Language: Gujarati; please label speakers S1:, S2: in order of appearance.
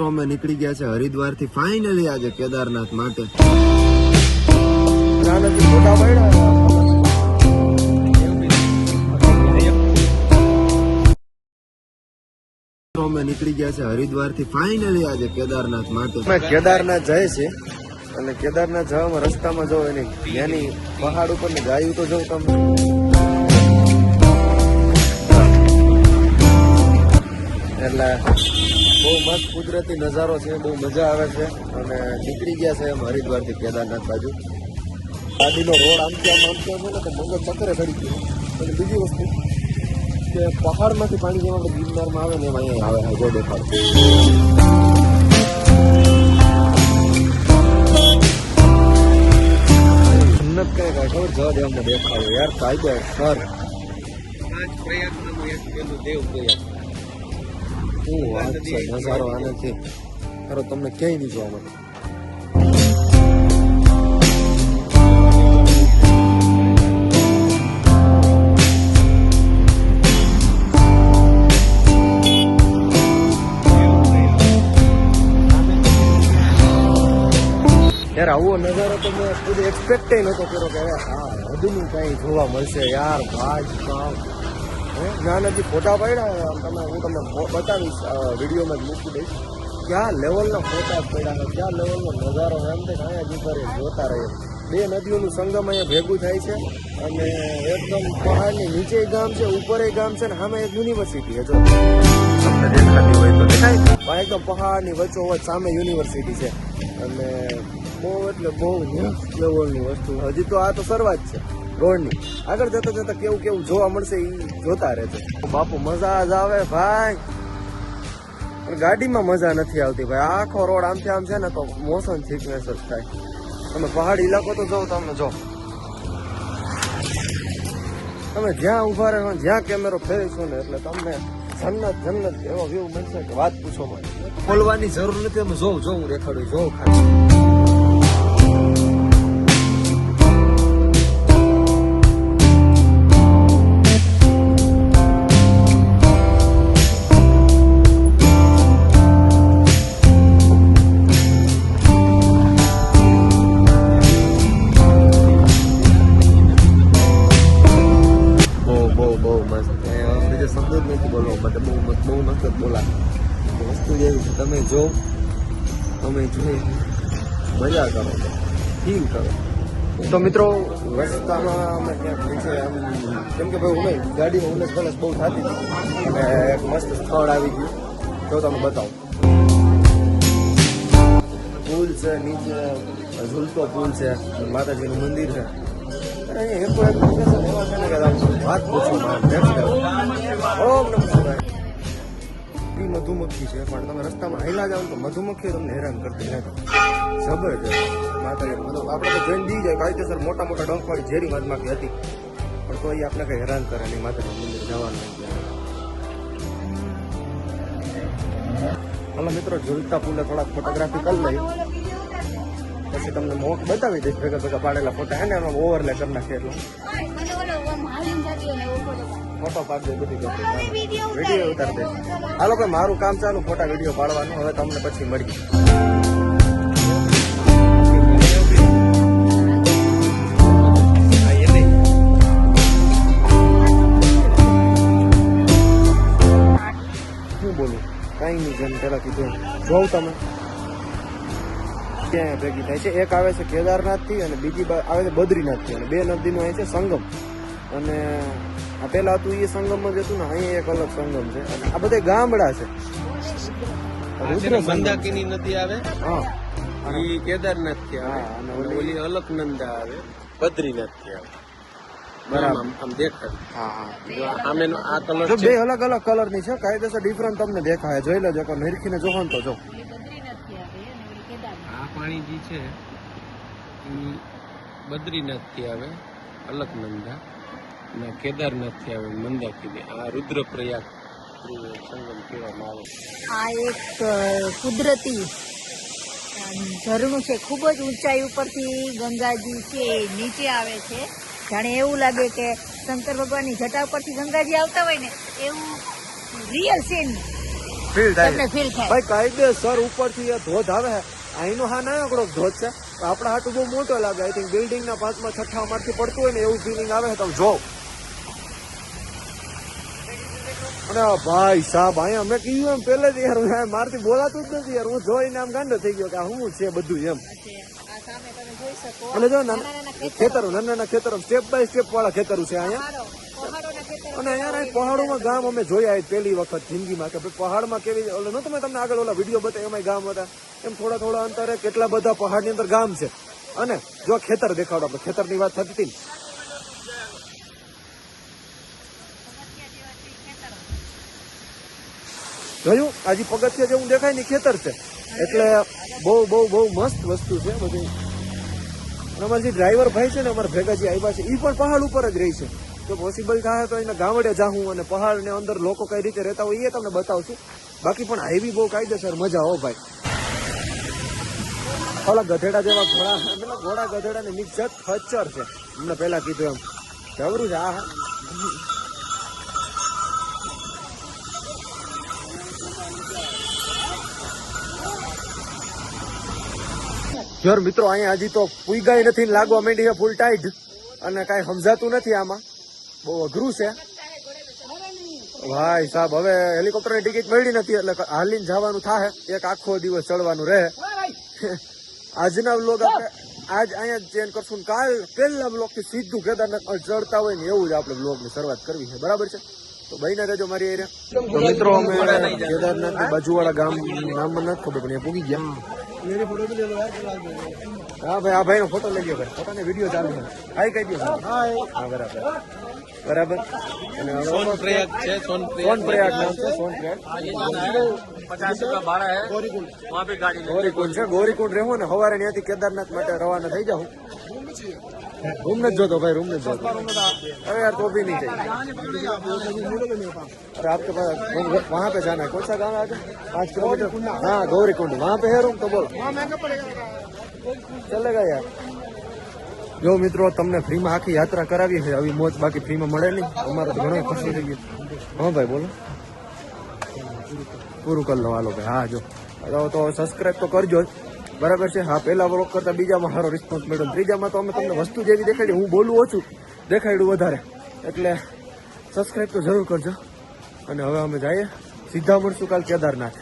S1: અમે નીકળી ગયા છે હરિદ્વાર થી ફાઇનલી આજે કેદારનાથ માટે. અમે નીકળી ગયા છે હરિદ્વાર થી ફાઇનલી આજે કેદારનાથ માટે. કેદારનાથ જાય છે અને કેદારનાથ જવામાં રસ્તામાં જો એની ત્યાંની પહાડ ઉપર ને ગાયું તો જવું તમે એટલે બહુ મસ્ત કુદરતી નજારો છે, બહુ મજા આવે છે અને નીકળી ગયા છે એમ હરિદ્વાર થી કેદારનાથ બાજુ. ગાડીનો રોડ આમથી આમ છે ને તો મગજ ચક્કરે ચડી ગયું. અને બીજી વસ્તુ કે પહાડમાંથી પાણી જેમ આપણે ગિરનારમાં આવે ને એમ અહીંયા આવે જો દેખાડ જન્નત કઈ ખબર જજ અમને દેખાડો યાર કાયદો સર દેવ પ્રયાગ શું વાત છે. નજારો આનાથી ખરો તમને ક્યાંય નહીં જોવા મળે. યાર આવો નજારો તો મેં ખુદ એક્સપેક્ટ નહોતો કર્યો કે હા હદનું કઈ જોવા મળશે યાર. ભાઈ કામ નાનાથી ફોટા પાડ્યા તમે, હું તમને બતાવીશ વિડીયોમાં જ મૂકી દઈશ. ક્યાં લેવલના ફોટા પડ્યા છે, ક્યાં લેવલનો નજારો એમ તો અહીંયા જ ઉપર જોતા રહીએ. બે નદીઓનું સંગમ અહીંયા ભેગું થાય છે અને એકદમ પહાડની નીચે ગામ છે, ઉપર ગામ છે ને સામે એક યુનિવર્સિટી છે. જો તમને દેખાતી હોય તો દેખાય એકદમ પહાડની વચ્ચોવચ્ચ સામે યુનિવર્સિટી છે અને બહુ એટલે બહુ નેક્સ્ટ લેવલની વસ્તુ. હજી તો આ તો શરૂઆત છે રોડની. આગળ જતા જતા કેવું કેવું જોવા મળશે એ જોતા રહેશે. બાપુ મજા જ આવે ભાઈ, પણ ગાડીમાં મજા નથી આવતી ભાઈ. આખો રોડ આમથી આમ છે ને તો મોશન સિકનેસ જ થાય. તમે પહાડી ઇલાકો તો જો તમે જો તમે જ્યાં ઉભા રહો જ્યાં કેમેરો ફેરવીશો ને એટલે તમને જન્નત જન્નત એવો વ્યૂ મળશે કે વાત પૂછો મને. ખોલવાની જરૂર નથી, તમે જોઉં હું રેખાડું જોઉં ખાલી. તમે જો તમે જોઈ મજા કરો, ફીલ કરો. તો મિત્રો રસ્તામાં અમે ક્યાંક નીચે આમ કેમ કે ભાઈ ઉમેશ ગાડીમાં ઉમેશ કલશ બહુ થતી હતી અને એક મસ્ત સ્થળ આવી ગયું. જો તમે બતાવો પુલ છે, નીચે ઝૂલતો પુલ છે, માતાજીનું મંદિર છે. અહીંયા એક લોકેશન એવા છે ને કે વાત પૂછો ઓમ નમઃ શિવાય. મધુમક્ખી છે પણ તમે રસ્તામાં હાઈલા જાવ તો મધુમક્ખી તમને હેરાન કરતી નથી. જબરજસ્ત માતાજી મતલબ આપણે તો જોઈને દી જાય કાયદેસર મોટા મોટા ડંખવાળી ઝેરી મધમાખી હતી પણ તો એ આપણે કઈ હેરાન કરે નહીં. માતાજી મંદિર જવાનું હાલો મિત્રો ઝૂલતા પુલે થોડાક ફોટોગ્રાફી કરી લઈ પછી તમને મોક બતાવી દઈશ. ભેગા ભેગા પાડેલા ફોટા હે ને એમાં ઓવરલે કરી નાખીએ એટલે ફોટો પાડી દે બધી વિડીયો ઉતારી દે. હાલો ભાઈ મારું કામ ચાલુ ફોટા વિડીયો પાડવાનું. હવે તમને પછી મળીએ. શું બોલું કઈ નહીં જેમ પેલા કીધું જોઉં તમે ક્યાં ભેગી થાય છે. એક આવે છે કેદારનાથ થી અને બીજી આવે છે બદ્રીનાથ થી અને બે નદીનું અહીં છે સંગમ. અને આ પેલા હતું એ સંગમ જ હતું ને અહીંયા એક અલગ સંગમ છે અને આ બધા ગામડા છે. રુદ્ર મંદાકિની નદી આવે હા એ કેદારનાથ થી આવે અને ઓલી અલકનંદા આવે બદ્રીનાથ થી આવે. બરાબર આમ દેખાય હા આમેનો આ કલર બે અલગ અલગ કલર ની છે. કાયદેસર ડિફરન્ટ તમને દેખાય. જોઈ લેજો કે નિરખીને જોવો ને તો જો આ પાણી જે છે એ બદ્રીનાથ થી આવે અલકનંદા અને કેદારનાથ થી આવે મંદાકિની. આ રુદ્રપ્રયાગ સંગમ કહેવામાં આવે.
S2: આ એક કુદરતી ઝરણું છે. ખૂબ જ ઊંચાઈ ઉપરથી ગંગાજી છે નીચે આવે છે. જાણે એવું લાગે કે શંકર ભગવાનની જટા ઉપરથી ગંગાજી આવતા હોય ને એવું રિયલ સીન
S1: ફીલ થાય
S2: તમને ફીલ થાય.
S1: ભાઈ કાયદેસર ઉપરથી એ ધોધ આવે છે. અહીંનો હા નાનકડો ધોધ છે, આપણા હાટું બહુ મોટો લાગે. આઈ થિંક બિલ્ડિંગ ના 5મા 6મા માળથી પડતું હોય ને એવું ફિલિંગ આવે છે. તમે જો અને ભાઈ સાહેબ અહીંયા અમે કીધું એમ પહેલે જ યાર મારથી બોલાતું જ નથી યાર. હું જોઈને આમ ગાંડો થઈ ગયો કે આ શું છે બધું એમ.
S2: આ સામે તમે જોઈ શકો
S1: અને જો
S2: નાના
S1: ખેતરો નાના ખેતરો સ્ટેપ બાય સ્ટેપ વાળા ખેતરો છે અહીંયા.
S2: પહાડોના ખેતરો
S1: અને અહીંયા અહીં પહાડોમાં ગામ અમે જોયા પહેલી વખત જિંદગીમાં કે ભાઈ પહાડમાં કેવી ઓલો નતો મેં તમને આગળ ઓલા વિડીયો બતાવ્યા એમાં ગામ હતા એમ થોડા અંતરે કેટલા બધા પહાડની અંદર ગામ છે. અને જો ખેતર દેખાડો આપણે ખેતરની વાત થતી હતી ને. જોયું આજે પગથિયા જેવું દેખાય ને ખેતર છે. એટલે બહુ મસ્ત વસ્તુ છે બધી. અમારા જે ડ્રાઈવર ભાઈ છે ને અમારા ભેગા જે આવ્યા છે એ પણ પહાડ ઉપર જ રહી છે. જો પોસિબલ થાય તો એના ગામડે જાઉં અને પહાડ ને અંદર લોકો કઈ રીતે રહેતા હોય એ તમને બતાવશું. બાકી પણ હાઈવી બહુ કાયદેસર મજા હો ભાઈ. ઓલા ગધેડા જેવા ઘોડા ગધેડા ને મિક્સ ખચ્ચર છે. અમને પેલા કીધું એમ જબરું છે. હા જોર મિત્રો અહીંયા હજી તો પુઈગાઈ નથી, લાગવા માંડી છે ફૂલ ટાઈટ અને કાંઈ સમજાતું નથી. આમાં બહુ અઘરું છે ભાઈ સાહેબ. હવે હેલિકોપ્ટરની ટિકિટ મળી નથી એટલે હાલીને જવાનું થાય. એક આખો દિવસ ચડવાનું રહે. આજના વ્લોગ આપણે આજ અહીંયા ચેન્જ કરશું. કાલ પહેલા વ્લોગ થી સીધું કેદારનાથ ચડતા હોય ને એવું જ આપણે વ્લોગ ની શરૂઆત કરવી છે. બરાબર છે? તો ભાઈ ના રહેજો મારી એરિયા. તો મિત્રો અમે કેદારનાથ ની બાજુવાળા ગામ નામ મને નથી ખબર પણ એ પૂગી ગયા. હા ભાઈ, આ ભાઈ નો ફોટો લઈ ગયો ભાઈ. ફોટો ને વિડીયો ચાલુ છે. હાઈ કહી દો. હા બરાબર બરાબર. અને
S3: सोनप्रयाग છે,
S1: સોનપ્રયાગ નામ છે. સોનપ્રયાગ
S3: 50 रुपया भाड़ा है, वहाँ पे गाड़ी
S1: ગોરીકુંડ છે. ગોરીકુંડ રહેવો ને સવારે ત્યાંથી કેદારનાથ માટે રવાના થઈ જાઉં. રૂમ નથી જોતો ભાઈ, રૂમ નથી જોતો. अरे यार तो भी नहीं चाहिए. अरे आपके पास वहाँ पे जाना है. कौन सा गाँव है आगे? 5 किलोमीटर. हाँ गौरीकुंड, वहाँ पे है रूम. तो बोलो चलेगा यार. જો મિત્રો તમને ફ્રીમાં આખી યાત્રા કરાવી છે આવી મોજ બાકી ફ્રીમાં મળે નહીં. અમારે તો ઘણો ખુશી થઈ ગઈ. હા ભાઈ બોલો. પૂરું કરી લો હાલો ભાઈ. હા જો તો સબસ્ક્રાઈબ તો કરજો જ. બરાબર છે? હા પહેલા વ્લોગ કરતા બીજામાં સારો રિસ્પોન્સ મળ્યો. ત્રીજામાં તો અમે તમને વસ્તુ જેવી દેખાડી, હું બોલું ઓછું દેખાડ્યું વધારે. એટલે સબસ્ક્રાઈબ તો જરૂર કરજો. અને હવે અમે જઈએ, સીધા મળશું કાલ કેદારનાથ.